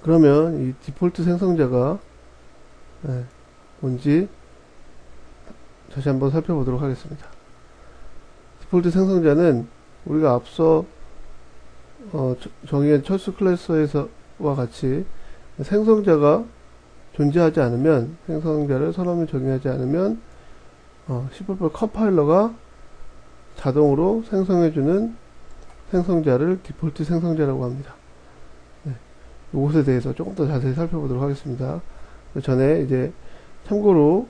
그러면 이 디폴트 생성자가 뭔지 다시 한번 살펴보도록 하겠습니다. 디폴트 생성자는 우리가 앞서 정의한 철수 클래스에서와 같이 생성자가 존재하지 않으면, 생성자를 선언을 정의하지 않으면 C++ 컴파일러가 자동으로 생성해주는 생성자를 디폴트 생성자라고 합니다. 이것에 대해서 조금 더 자세히 살펴보도록 하겠습니다. 그 전에 이제 참고로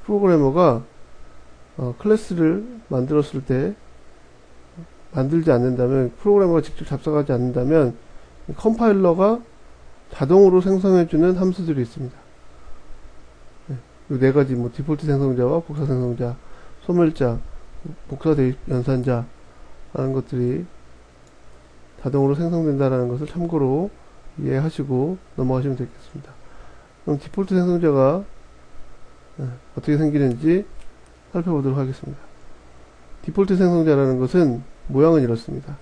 프로그래머가 클래스를 만들었을 때, 만들지 않는다면, 프로그래머가 직접 작성하지 않는다면 컴파일러가 자동으로 생성해주는 함수들이 있습니다. 이 네 가지, 뭐 디폴트 생성자와 복사 생성자, 소멸자, 복사 대입 연산자 하는 것들이 자동으로 생성된다는 것을 참고로 이해하시고 넘어가시면 되겠습니다. 그럼 디폴트 생성자가 어떻게 생기는지 살펴보도록 하겠습니다. 디폴트 생성자라는 것은 모양은 이렇습니다.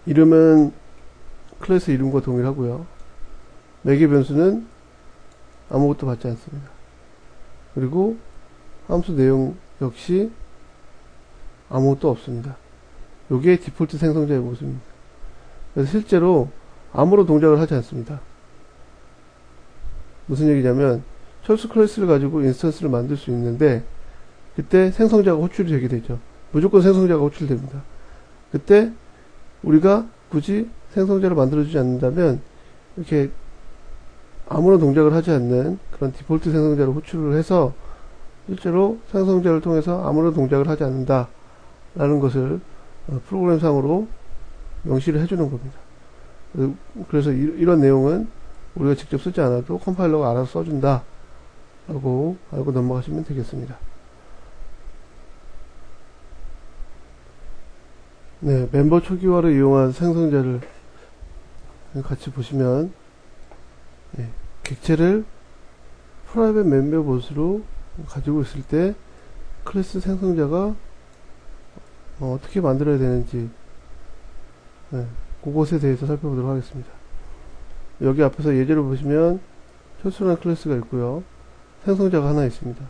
이름은 클래스 이름과 동일하고요. 매개 변수는 아무것도 받지 않습니다. 그리고 함수 내용 역시 아무것도 없습니다. 요게 디폴트 생성자의 모습입니다. 그래서 실제로 아무런 동작을 하지 않습니다. 무슨 얘기냐면, 철수 클래스를 가지고 인스턴스를 만들 수 있는데, 그때 생성자가 호출이 되게 되죠. 무조건 생성자가 호출됩니다. 그때 우리가 굳이 생성자를 만들어주지 않는다면, 이렇게 아무런 동작을 하지 않는 그런 디폴트 생성자를 호출을 해서 실제로 생성자를 통해서 아무런 동작을 하지 않는다 라는 것을 프로그램상으로 명시를 해주는 겁니다. 그래서 이런 내용은 우리가 직접 쓰지 않아도 컴파일러가 알아서 써준다 라고 알고 넘어가시면 되겠습니다. 네, 멤버 초기화를 이용한 생성자를 같이 보시면, 객체를 프라이빗 멤버 봇으로 가지고 있을 때 클래스 생성자가 어떻게 만들어야 되는지, 그것에 대해서 살펴보도록 하겠습니다. 여기 앞에서 예제를 보시면 철수라는 클래스가 있고요, 생성자가 하나 있습니다.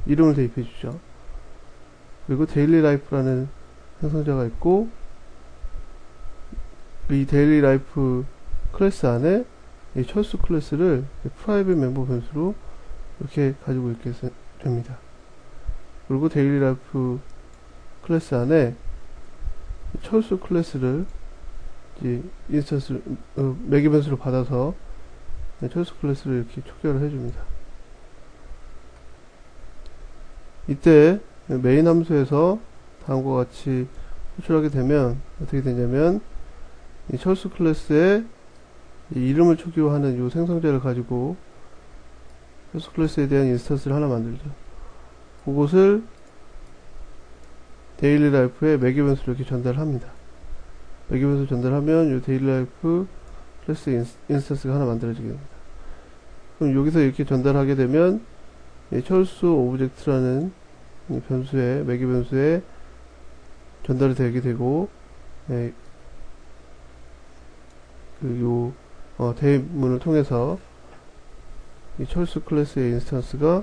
이름을 대입해 주죠. 그리고 데일리 라이프라는 생성자가 있고, 이 데일리 라이프 클래스 안에 이 철수 클래스를 프라이빗 멤버 변수로 이렇게 가지고 있게 됩니다. 그리고 데일리 라이프 클래스 안에 철수 클래스를 이제 인스턴스 매개 변수로 받아서 철수 클래스를 이렇게 촉결을 해줍니다. 이때 메인 함수에서 다음과 같이 호출하게 되면 어떻게 되냐면, 이 철수 클래스에 이 이름을 초기화하는 이 생성자를 가지고 철수 클래스에 대한 인스턴스를 하나 만들죠. 그것을 데일리 라이프에 매개 변수로 이렇게 전달합니다. 매개 변수 전달하면 이 데일리 라이프 클래스 인스턴스가 하나 만들어지게 됩니다. 그럼 여기서 이렇게 전달하게 되면 이 철수 오브젝트라는 이 변수에, 매개 변수에 전달이 되게 되고, 대문을 통해서 이 철수 클래스의 인스턴스가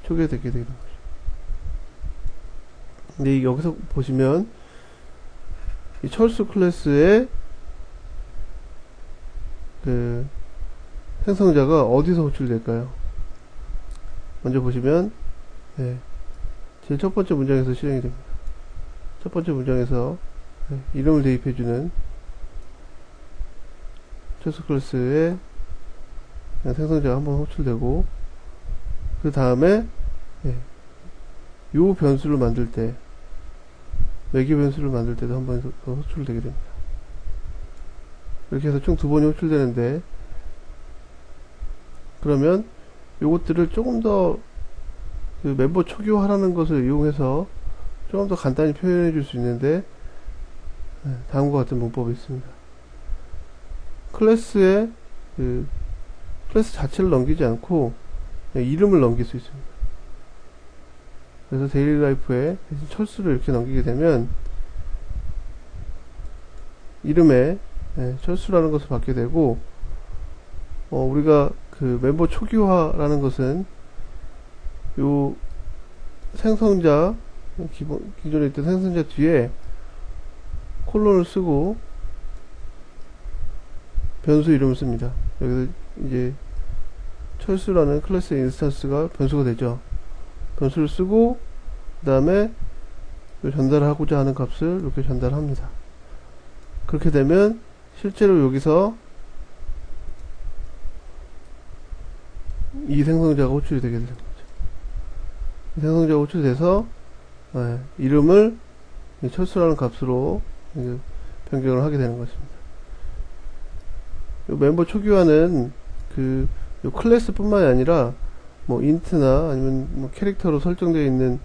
초기화되게 되는 거죠. 근데 여기서 보시면 이 철수 클래스의 그 생성자가 어디서 호출될까요? 먼저 보시면 제일 첫 번째 문장에서 실행이 됩니다. 첫 번째 문장에서 이름을 대입해주는 철수 클래스의 생성자가 한번 호출되고, 그 다음에 요 변수를 만들 때, 매개 변수를 만들 때도 한 번 더 호출되게 됩니다. 이렇게 해서 총 두 번이 호출되는데, 그러면 요것들을 조금 더 그 멤버 초기화라는 것을 이용해서 조금 더 간단히 표현해 줄 수 있는데, 다음과 같은 문법이 있습니다. 클래스에 클래스 자체를 넘기지 않고 이름을 넘길 수 있습니다. 그래서 데일리 라이프에 철수를 이렇게 넘기게 되면 이름에 철수라는 것을 받게 되고, 우리가 그 멤버 초기화라는 것은 요 생성자, 기존에 있던 생성자 뒤에 콜론을 쓰고 변수 이름을 씁니다. 여기서 이제 철수라는 클래스의 인스턴스가 변수가 되죠. 변수를 쓰고 그 다음에 전달하고자 하는 값을 이렇게 전달합니다. 그렇게 되면 실제로 여기서 이 생성자가 호출이 되게 되는 거죠. 이 생성자가 호출돼서 이름을 철수라는 값으로 변경을 하게 되는 것입니다. 요 멤버 초기화는 그 클래스 뿐만이 아니라 뭐 인트나 아니면 뭐 캐릭터로 설정되어 있는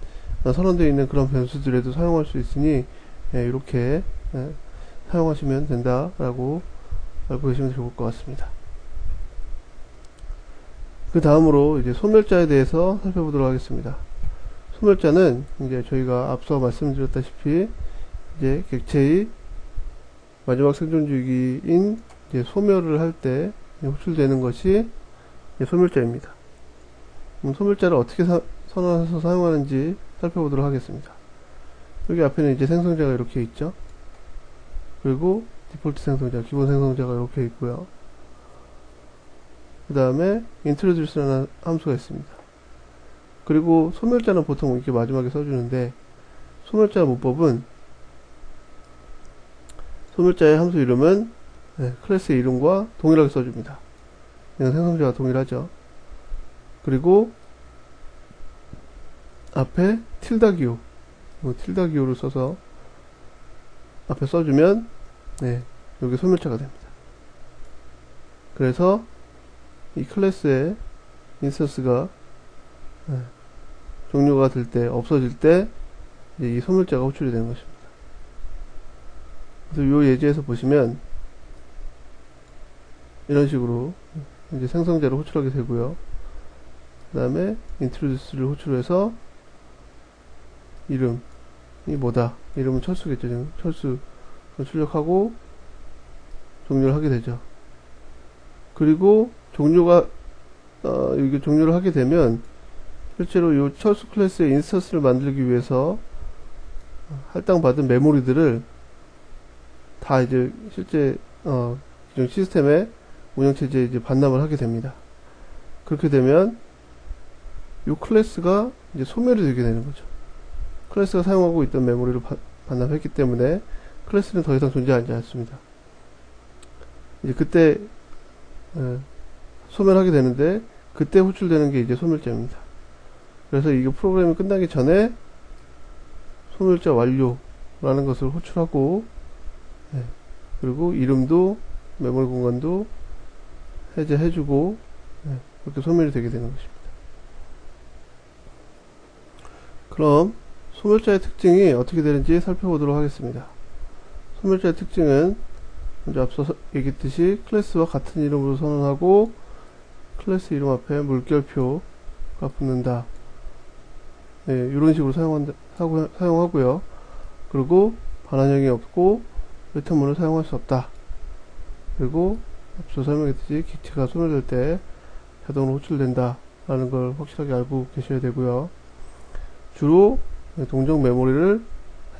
선언되어 있는 그런 변수들에도 사용할 수 있으니 이렇게 사용하시면 된다라고 알고 계시면 좋을 것 같습니다. 그 다음으로 이제 소멸자에 대해서 살펴보도록 하겠습니다. 소멸자는 이제 저희가 앞서 말씀드렸다시피 이제 객체의 마지막 생존 주기인 이제 소멸을 할 때 호출되는 것이 소멸자입니다. 소멸자를 어떻게 선언해서 사용하는지 살펴보도록 하겠습니다. 여기 앞에는 이제 생성자가 이렇게 있죠. 그리고 디폴트 생성자, 기본 생성자가 이렇게 있고요. 그 다음에 introduce라는 함수가 있습니다. 그리고 소멸자는 보통 이렇게 마지막에 써주는데, 소멸자 문법은 소멸자의 함수 이름은 클래스의 이름과 동일하게 써줍니다. 이건 생성자와 동일하죠. 그리고 앞에 틸다 기호, 틸다 기호를 써서 앞에 써주면 여기 소멸자가 됩니다. 그래서 이 클래스의 인스턴스가 종료가 될 때, 없어질 때 이 소멸자가 호출이 되는 것입니다. 그래서 이 예제에서 보시면 이런 식으로 이제 생성자를 호출하게 되고요. 그 다음에 introduce를 호출해서 이름이 뭐다, 이름은 철수겠죠. 지금 철수 출력하고 종료를 하게 되죠. 그리고 종료가 이게 종료를 하게 되면 실제로 이 철수 클래스의 인스턴스를 만들기 위해서 할당받은 메모리들을 다 이제 실제 기존 시스템의 운영체제에 이제 반납을 하게 됩니다. 그렇게 되면 이 클래스가 이제 소멸이 되게 되는 거죠. 클래스가 사용하고 있던 메모리를 반납했기 때문에 클래스는 더 이상 존재하지 않습니다. 이제 그때 소멸하게 되는데, 그때 호출되는 게 이제 소멸자입니다. 그래서 이게 프로그램이 끝나기 전에 소멸자 완료라는 것을 호출하고, 그리고 이름도 메모리 공간도 해제해주고, 그렇게 소멸이 되게 되는 것입니다. 그럼 소멸자의 특징이 어떻게 되는지 살펴보도록 하겠습니다. 소멸자의 특징은 먼저 앞서 얘기했듯이 클래스와 같은 이름으로 선언하고, 클래스 이름 앞에 물결표가 붙는다. 이런 식으로 사용하고요. 그리고 반환형이 없고 리턴문을 사용할 수 없다. 그리고 앞서 설명했듯이 객체가 소멸될 때 자동으로 호출된다 라는 걸 확실하게 알고 계셔야 되고요. 주로 동적 메모리를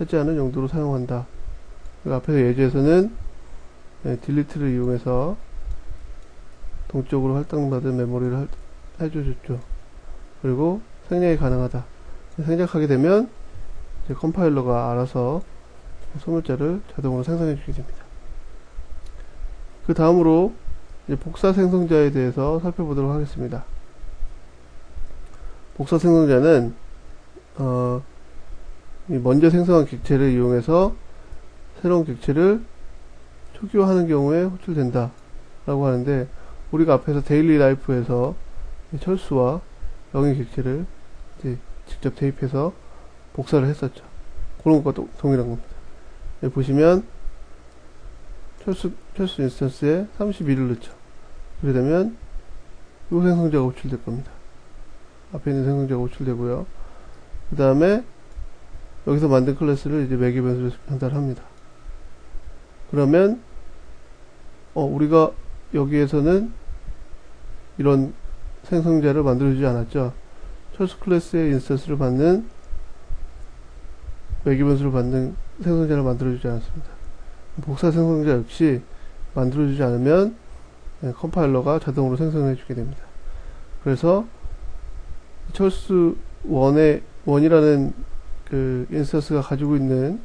해제하는 용도로 사용한다. 앞에서 예제에서는 딜리트를 이용해서 동적으로 할당받은 메모리를 해주셨죠. 그리고 생략이 가능하다. 생략하게 되면 이제 컴파일러가 알아서 소멸자를 자동으로 생성해 주게 됩니다. 그 다음으로 이제 복사 생성자에 대해서 살펴보도록 하겠습니다. 복사 생성자는 먼저 생성한 객체를 이용해서 새로운 객체를 초기화하는 경우에 호출된다 라고 하는데, 우리가 앞에서 데일리 라이프에서 철수와 영의 객체를 이제 직접 대입해서 복사를 했었죠. 그런 것과 동일한 겁니다. 여기 보시면 철수 인스턴스에 32를 넣죠. 그렇게 되면 이 생성자가 호출될 겁니다. 앞에 있는 생성자가 호출되고요. 그 다음에 여기서 만든 클래스를 이제 매개 변수로 전달합니다. 그러면 우리가 여기에서는 이런 생성자를 만들어주지 않았죠. 철수 클래스의 인스턴스를 받는 매개 변수를 받는 생성자를 만들어주지 않았습니다. 복사 생성자 역시 만들어주지 않으면 컴파일러가 자동으로 생성해주게 됩니다. 그래서 철수 1이라는 그 인스턴스가 가지고 있는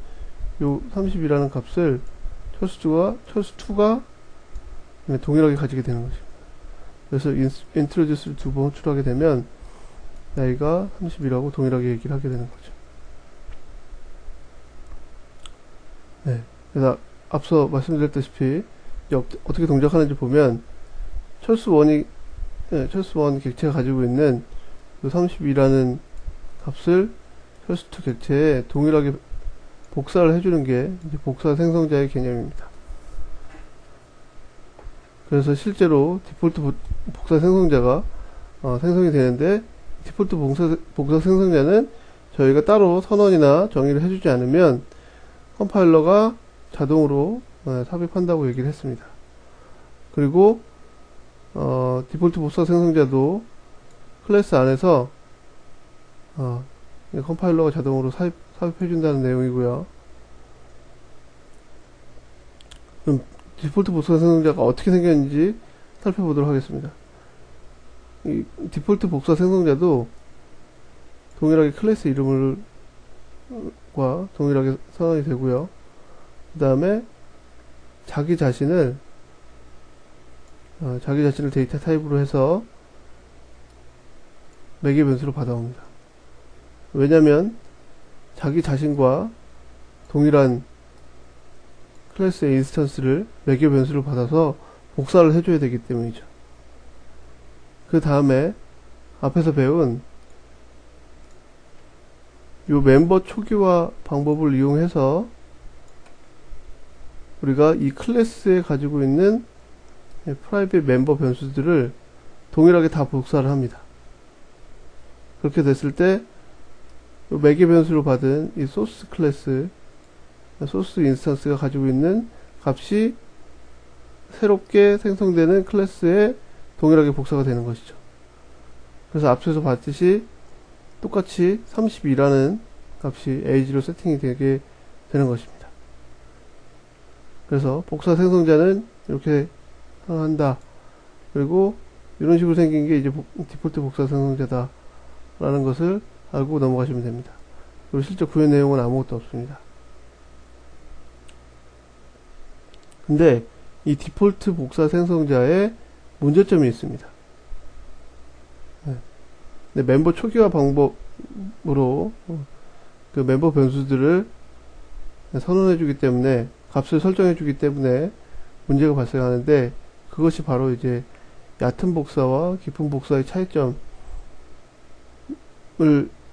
요 30이라는 값을 철수2가 동일하게 가지게 되는 것입니다. 그래서 introduce를 두 번 호출하게 되면 나이가 30이라고 동일하게 얘기를 하게 되는 거죠. 네. 그래서 앞서 말씀드렸다시피 어떻게 동작하는지 보면 철수1 객체가 가지고 있는 32라는 값을 철수2 객체에 동일하게 복사를 해주는 게 이제 복사 생성자의 개념입니다. 그래서 실제로 디폴트 복사 생성자가 생성이 되는데, 디폴트 복사 생성자는 저희가 따로 선언이나 정의를 해주지 않으면 컴파일러가 자동으로 삽입한다고 얘기를 했습니다. 그리고 디폴트 복사 생성자도 클래스 안에서 컴파일러가 자동으로 삽입해준다는 내용이고요. 그럼 디폴트 복사 생성자가 어떻게 생겼는지 살펴보도록 하겠습니다. 이 디폴트 복사 생성자도 동일하게 클래스 이름과 동일하게 선언이 되고요. 그 다음에 자기 자신을 데이터 타입으로 해서 매개 변수로 받아옵니다. 왜냐면 자기 자신과 동일한 클래스의 인스턴스를 매개 변수로 받아서 복사를 해줘야 되기 때문이죠. 그 다음에 앞에서 배운 요 멤버 초기화 방법을 이용해서 우리가 이 클래스에 가지고 있는 프라이빗 멤버 변수들을 동일하게 다 복사를 합니다. 그렇게 됐을 때 요 매개 변수로 받은 이 소스 클래스, 소스 인스턴스가 가지고 있는 값이 새롭게 생성되는 클래스에 동일하게 복사가 되는 것이죠. 그래서 앞서서 봤듯이 똑같이 32라는 값이 age로 세팅이 되게 되는 것입니다. 그래서 복사 생성자는 이렇게 한다. 그리고 이런 식으로 생긴 게 이제 디폴트 복사 생성자다 라는 것을 알고 넘어가시면 됩니다. 그리고 실제 구현 내용은 아무것도 없습니다. 근데 이 디폴트 복사 생성자에 문제점이 있습니다. 네, 멤버 초기화 방법으로 그 멤버 변수들을 선언해 주기 때문에, 값을 설정해 주기 때문에 문제가 발생하는데, 그것이 바로 이제 얕은 복사와 깊은 복사의 차이점을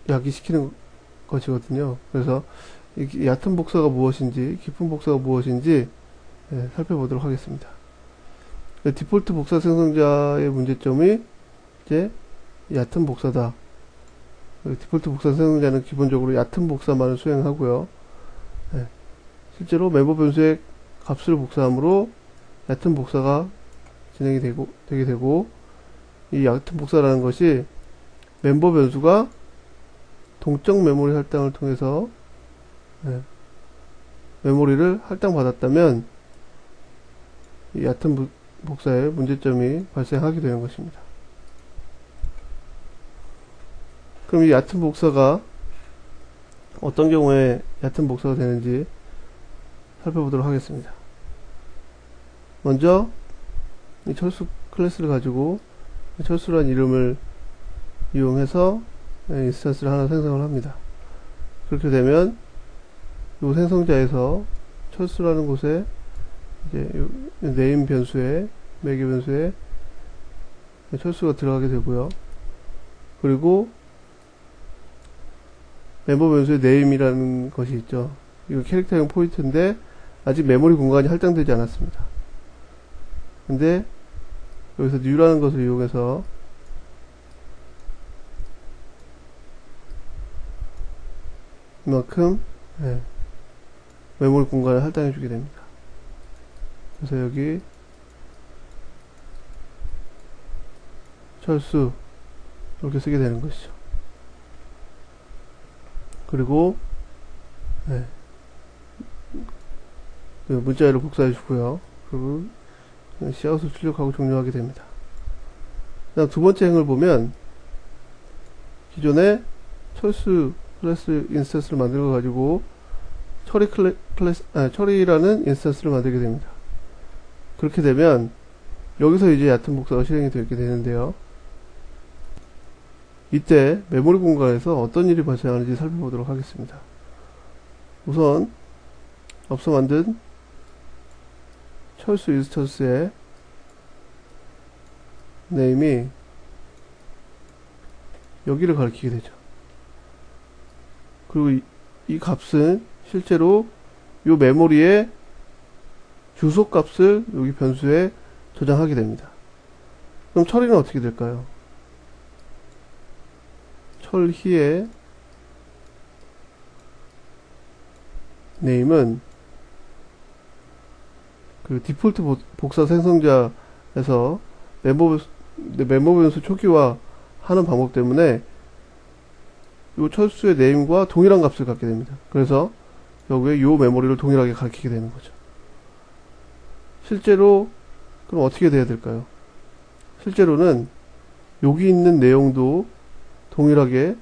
야기시키는 것이거든요. 그래서 이 얕은 복사가 무엇인지 깊은 복사가 무엇인지 살펴보도록 하겠습니다. 디폴트 복사 생성자의 문제점이 이제 얕은 복사다. 디폴트 복사 생성자는 기본적으로 얕은 복사만을 수행하고요. 실제로 멤버 변수의 값을 복사함으로 얕은 복사가 진행이 되게 되고, 이 얕은 복사라는 것이 멤버 변수가 동적 메모리 할당을 통해서 메모리를 할당받았다면 이 얕은 복사에 문제점이 발생하게 되는 것입니다. 그럼 이 얕은 복사가 어떤 경우에 얕은 복사가 되는지 살펴보도록 하겠습니다. 먼저 이 철수 클래스를 가지고 철수란 이름을 이용해서 인스턴스를 하나 생성을 합니다. 그렇게 되면 이 생성자에서 철수라는 곳에 이제 네임 변수에, 매개 변수에 철수가 들어가게 되고요. 그리고 멤버 변수의 네임이라는 것이 있죠. 이거 캐릭터형 포인트인데 아직 메모리 공간이 할당되지 않았습니다. 근데 여기서 new라는 것을 이용해서 이만큼 메모리 공간을 할당해 주게 됩니다. 그래서 여기 철수 이렇게 쓰게 되는 것이죠. 그리고 네. 문자열을 복사해 주고요. 그리고 씨앗을 출력하고 종료하게 됩니다. 그다음 두 번째 행을 보면 기존에 철수 클래스 인스턴스를 만들어 가지고 처리라는 인스턴스를 만들게 됩니다. 그렇게 되면 여기서 이제 얕은 복사가 실행이 되게 되는데요. 이때 메모리 공간에서 어떤 일이 발생하는지 살펴보도록 하겠습니다. 우선 앞서 만든 철수 인스턴스의 네임이 여기를 가리키게 되죠. 그리고 이 값은 실제로 이 메모리의 주소 값을 여기 변수에 저장하게 됩니다. 그럼 처리는 어떻게 될까요? 철희의 네임은 그 디폴트 복사 생성자에서 메모 변수 초기화 하는 방법 때문에 이 철수의 네임과 동일한 값을 갖게 됩니다. 그래서 여기에 이 메모리를 동일하게 가리키게 되는 거죠. 실제로 그럼 어떻게 돼야 될까요? 실제로는 여기 있는 내용도 동일하게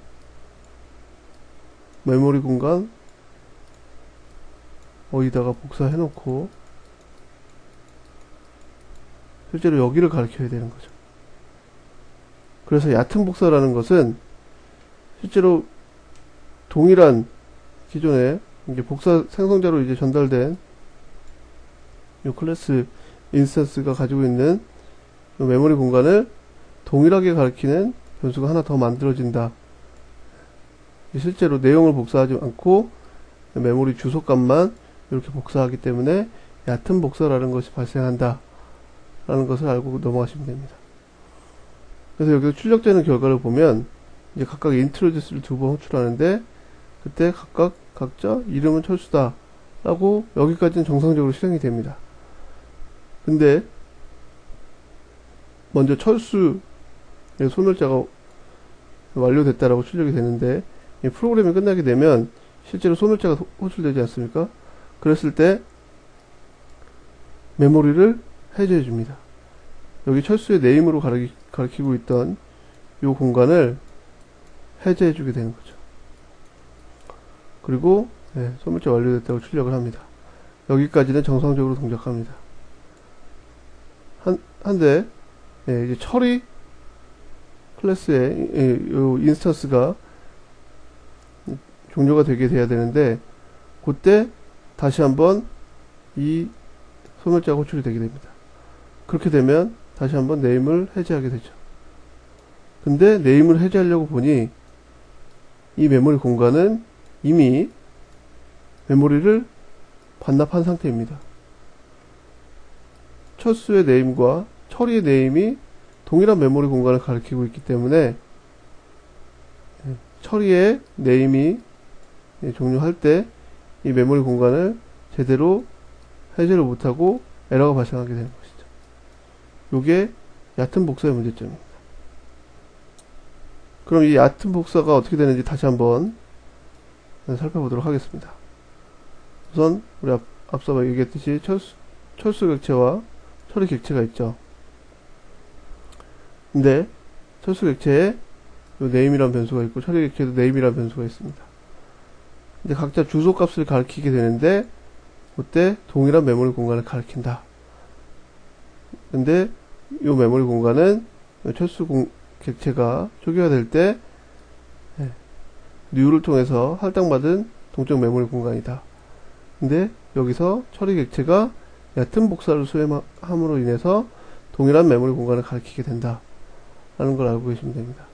메모리 공간 어디다가 복사해 놓고 실제로 여기를 가리켜야 되는 거죠. 그래서 얕은 복사라는 것은 실제로 동일한 기존에 이제 복사 생성자로 이제 전달된 이 클래스 인스턴스가 가지고 있는 이 메모리 공간을 동일하게 가리키는 변수가 하나 더 만들어진다. 실제로 내용을 복사하지 않고 메모리 주소값만 이렇게 복사하기 때문에 얕은 복사라는 것이 발생한다 라는 것을 알고 넘어가시면 됩니다. 그래서 여기서 출력되는 결과를 보면 이제 각각 인트로듀스를 두 번 호출하는데 그때 각자 이름은 철수다 라고 여기까지는 정상적으로 실행이 됩니다. 근데 먼저 철수 소멸자가 완료됐다라고 출력이 되는데 이 프로그램이 끝나게 되면 실제로 소멸자가 호출되지 않습니까? 그랬을 때 메모리를 해제해 줍니다. 여기 철수의 네임으로 가리키고 있던 이 공간을 해제해 주게 되는 거죠. 그리고 소멸자 완료됐다고 출력을 합니다. 여기까지는 정상적으로 동작합니다. 한데 이제 처리 클래스의 이 인스턴스가 종료가 되게 돼야 되는데 그때 다시 한번 이 소멸자가 호출이 되게 됩니다. 그렇게 되면 다시 한번 네임을 해제하게 되죠. 근데 네임을 해제하려고 보니 이 메모리 공간은 이미 메모리를 반납한 상태입니다. 철수의 네임과 처리의 네임이 동일한 메모리 공간을 가리키고 있기 때문에 처리의 네임이 종료할 때 이 메모리 공간을 제대로 해제를 못하고 에러가 발생하게 되는 것이죠. 요게 얕은 복사의 문제점입니다. 그럼 이 얕은 복사가 어떻게 되는지 다시 한번 살펴보도록 하겠습니다. 우선 우리 앞서 얘기했듯이 철수 객체와 처리 객체가 있죠. 근데 철수 객체에 네임이라는 변수가 있고 처리 객체에도 네임이라는 변수가 있습니다. 근데 각자 주소 값을 가리키게 되는데 그때 동일한 메모리 공간을 가리킨다. 근데 이 메모리 공간은 철수 객체가 초기화될 때 뉴를 통해서 할당받은 동적 메모리 공간이다. 근데 여기서 처리 객체가 얕은 복사를 수행함으로 인해서 동일한 메모리 공간을 가리키게 된다 라는 걸 알고 계시면 됩니다.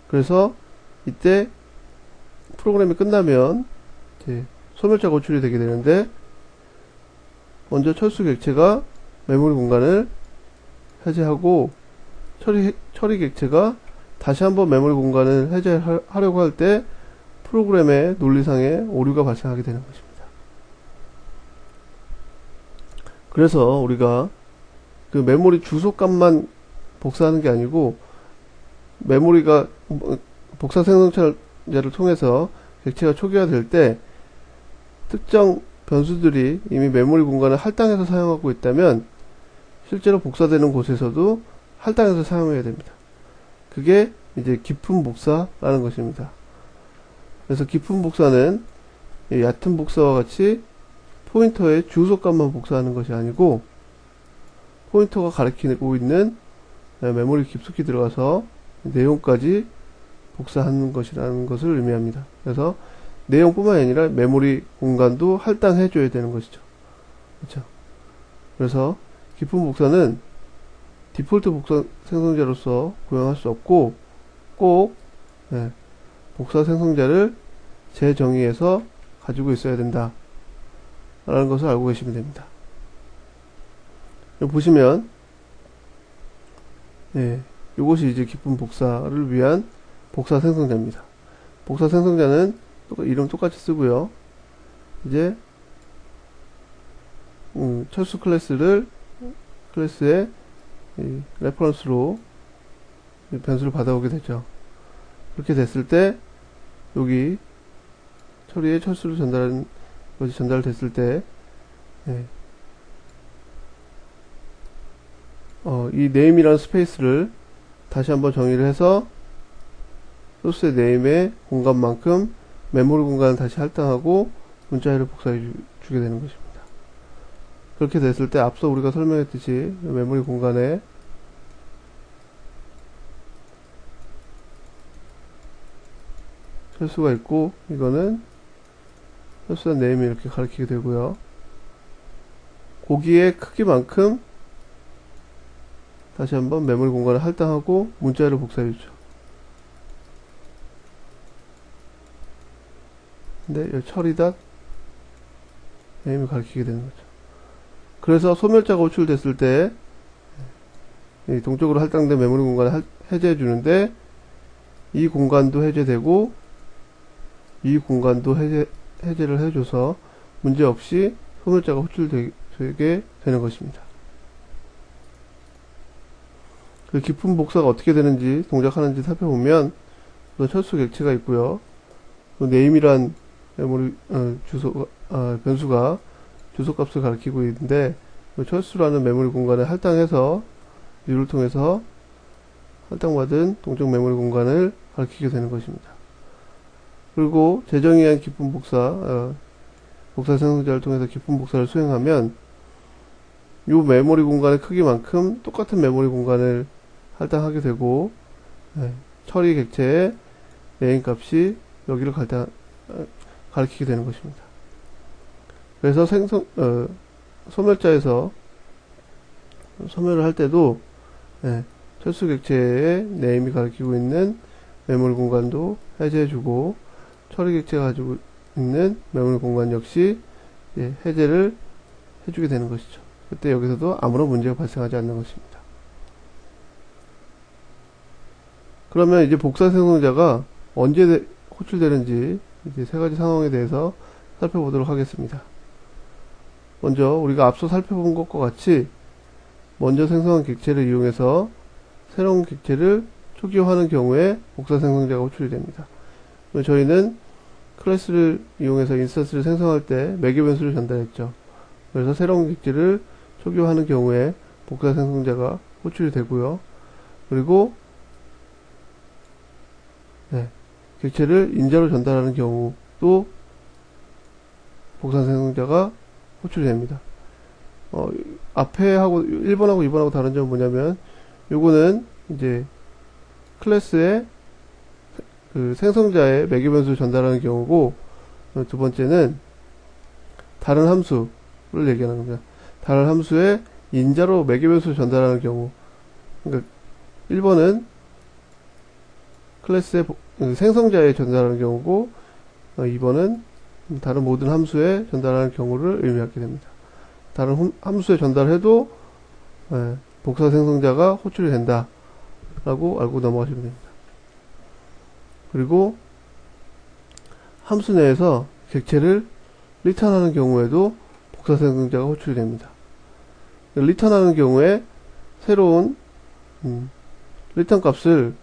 그래서 이때 프로그램이 끝나면 이제 소멸자가 호출이 되게 되는데 먼저 철수 객체가 메모리 공간을 해제하고 처리 객체가 다시 한번 메모리 공간을 해제하려고 할 때 프로그램의 논리상의 오류가 발생하게 되는 것입니다. 그래서 우리가 그 메모리 주소 값만 복사하는 게 아니고 메모리가 복사 생성자를 통해서 객체가 초기화될 때 특정 변수들이 이미 메모리 공간을 할당해서 사용하고 있다면 실제로 복사되는 곳에서도 할당해서 사용해야 됩니다. 그게 이제 깊은 복사라는 것입니다. 그래서 깊은 복사는 얕은 복사와 같이 포인터의 주소값만 복사하는 것이 아니고 포인터가 가리키고 있는 메모리 깊숙이 들어가서 내용까지 복사하는 것이라는 것을 의미합니다. 그래서 내용뿐만 아니라 메모리 공간도 할당해 줘야 되는 것이죠. 그렇죠? 그래서 깊은 복사는 디폴트 복사 생성자로서 고용할 수 없고 꼭 복사 생성자를 재정의해서 가지고 있어야 된다 라는 것을 알고 계시면 됩니다. 여기 보시면 이것이 이제 깊은 복사를 위한 복사 생성자입니다. 복사 생성자는 이름 똑같이 쓰고요. 이제 철수 클래스의 레퍼런스로 변수를 받아오게 되죠. 그렇게 됐을 때 여기 처리에 철수를 전달하는 것이 전달됐을 때 이 name이라는 스페이스를 다시 한번 정의를 해서 소스의 name의 공간만큼 메모리 공간을 다시 할당하고 문자열을 복사해 주게 되는 것입니다. 그렇게 됐을 때 앞서 우리가 설명했듯이 메모리 공간에 철수가 있고 이거는 철수한 name이 이렇게 가리키게 되고요. 거기에 크기만큼 다시 한번 메모리 공간을 할당하고 문자열을 복사해 주죠. 근데 여기 처리닷 name이 가리키게 되는 거죠. 그래서 소멸자가 호출됐을 때 동적으로 할당된 메모리 공간을 해제해 주는데 이 공간도 해제되고 이 공간도 해제를 해줘서 문제없이 소멸자가 호출되게 되는 것입니다. 그 깊은 복사가 어떻게 되는지 동작하는지 살펴보면 철수 객체가 있고요. name이란 메모리 변수가 주소값을 가리키고 있는데 철수라는 메모리 공간을 할당해서 류를 통해서 할당받은 동적 메모리 공간을 가리키게 되는 것입니다. 그리고 재정의한 깊은 복사 생성자를 통해서 깊은 복사를 수행하면 이 메모리 공간의 크기만큼 똑같은 메모리 공간을 할당하게 되고 처리 객체의 name 값이 여기를 가리키게 되는 것입니다. 그래서 소멸자에서 소멸을 할 때도 철수 객체의 name이 가리키고 있는 메모리 공간도 해제해주고 처리 객체가 가지고 있는 메모리 공간 역시 해제를 해주게 되는 것이죠. 그때 여기서도 아무런 문제가 발생하지 않는 것입니다. 그러면 이제 복사 생성자가 언제 호출되는지 이제 세 가지 상황에 대해서 살펴보도록 하겠습니다. 먼저 우리가 앞서 살펴본 것과 같이 먼저 생성한 객체를 이용해서 새로운 객체를 초기화하는 경우에 복사 생성자가 호출이 됩니다. 저희는 클래스를 이용해서 인스턴스를 생성할 때 매개 변수를 전달했죠. 그래서 새로운 객체를 초기화하는 경우에 복사 생성자가 호출이 되고요. 그리고 객체를 인자로 전달하는 경우도 복사 생성자가 호출이 됩니다. 앞에 하고 1번하고 2번하고 다른 점은 뭐냐면 요거는 이제 클래스의 그 생성자의 매개 변수를 전달하는 경우고 두 번째는 다른 함수를 얘기하는 겁니다. 다른 함수의 인자로 매개 변수를 전달하는 경우. 그러니까 1번은 클래스의 생성자에 전달하는 경우고 2번은 다른 모든 함수에 전달하는 경우를 의미하게 됩니다. 다른 함수에 전달해도 복사 생성자가 호출이 된다 라고 알고 넘어가시면 됩니다. 그리고 함수 내에서 객체를 리턴하는 경우에도 복사 생성자가 호출이 됩니다. 리턴하는 경우에 새로운 리턴 값을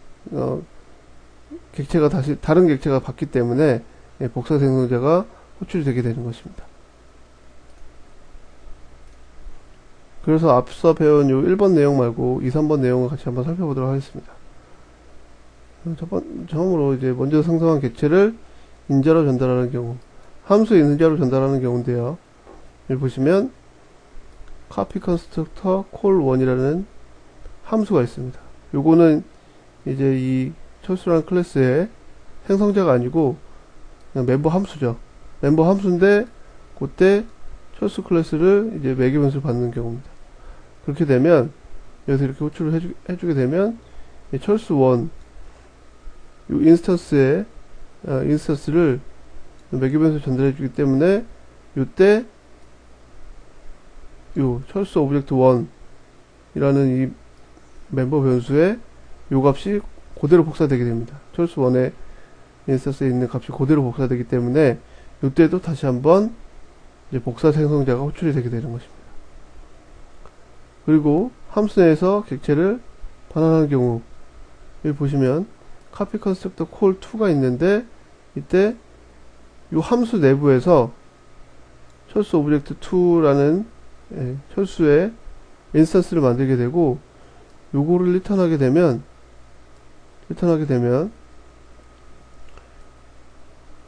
객체가 다른 객체가 받기 때문에 복사 생성자가 호출이 되게 되는 것입니다. 그래서 앞서 배운 요 1번 내용 말고 2, 3번 내용을 같이 한번 살펴보도록 하겠습니다. 처음으로 이제 먼저 생성한 객체를 인자로 전달하는 경우, 함수 인자로 전달하는 경우인데요. 여기 보시면 copy constructor call1이라는 함수가 있습니다. 요거는 이제 이 철수라는 클래스의 생성자가 아니고 그냥 멤버 함수죠. 멤버 함수인데 그때 철수 클래스를 이제 매개 변수를 받는 경우입니다. 그렇게 되면 여기서 이렇게 호출을 해주게 되면 이 철수1 이 인스턴스의 인스턴스를 매개 변수로 전달해 주기 때문에 이때 요 철수 오브젝트 1이라는 이 멤버 변수에 요 값이 그대로 복사되게 됩니다. 철수 1의 인스턴스에 있는 값이 그대로 복사되기 때문에 이때도 다시 한번 이제 복사 생성자가 호출이 되게 되는 것입니다. 그리고 함수 내에서 객체를 반환하는 경우 여기 보시면 copy constructor call 2가 있는데 이때 이 함수 내부에서 철수 오브젝트 2라는 철수의 인스턴스를 만들게 되고 요거를 리턴하게 되면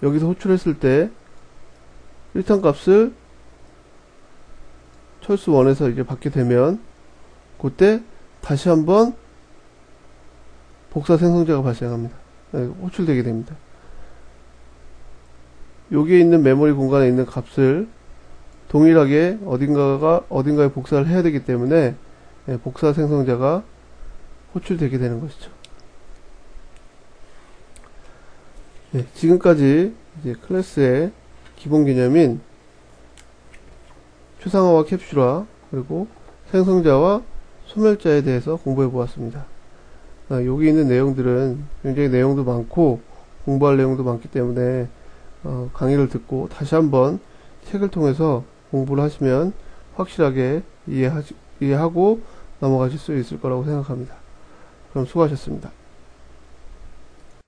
여기서 호출했을 때 리턴 값을 철수 1에서 이제 받게 되면 그때 다시 한번 복사 생성자가 발생합니다. 호출되게 됩니다. 여기에 있는 메모리 공간에 있는 값을 동일하게 어딘가에 복사를 해야 되기 때문에 복사 생성자가 호출되게 되는 것이죠. 지금까지 이제 클래스의 기본 개념인 추상화와 캡슐화 그리고 생성자와 소멸자에 대해서 공부해 보았습니다. 여기 있는 내용들은 굉장히 내용도 많고 공부할 내용도 많기 때문에 강의를 듣고 다시 한번 책을 통해서 공부를 하시면 확실하게 이해하고 넘어가실 수 있을 거라고 생각합니다. 그럼 수고하셨습니다.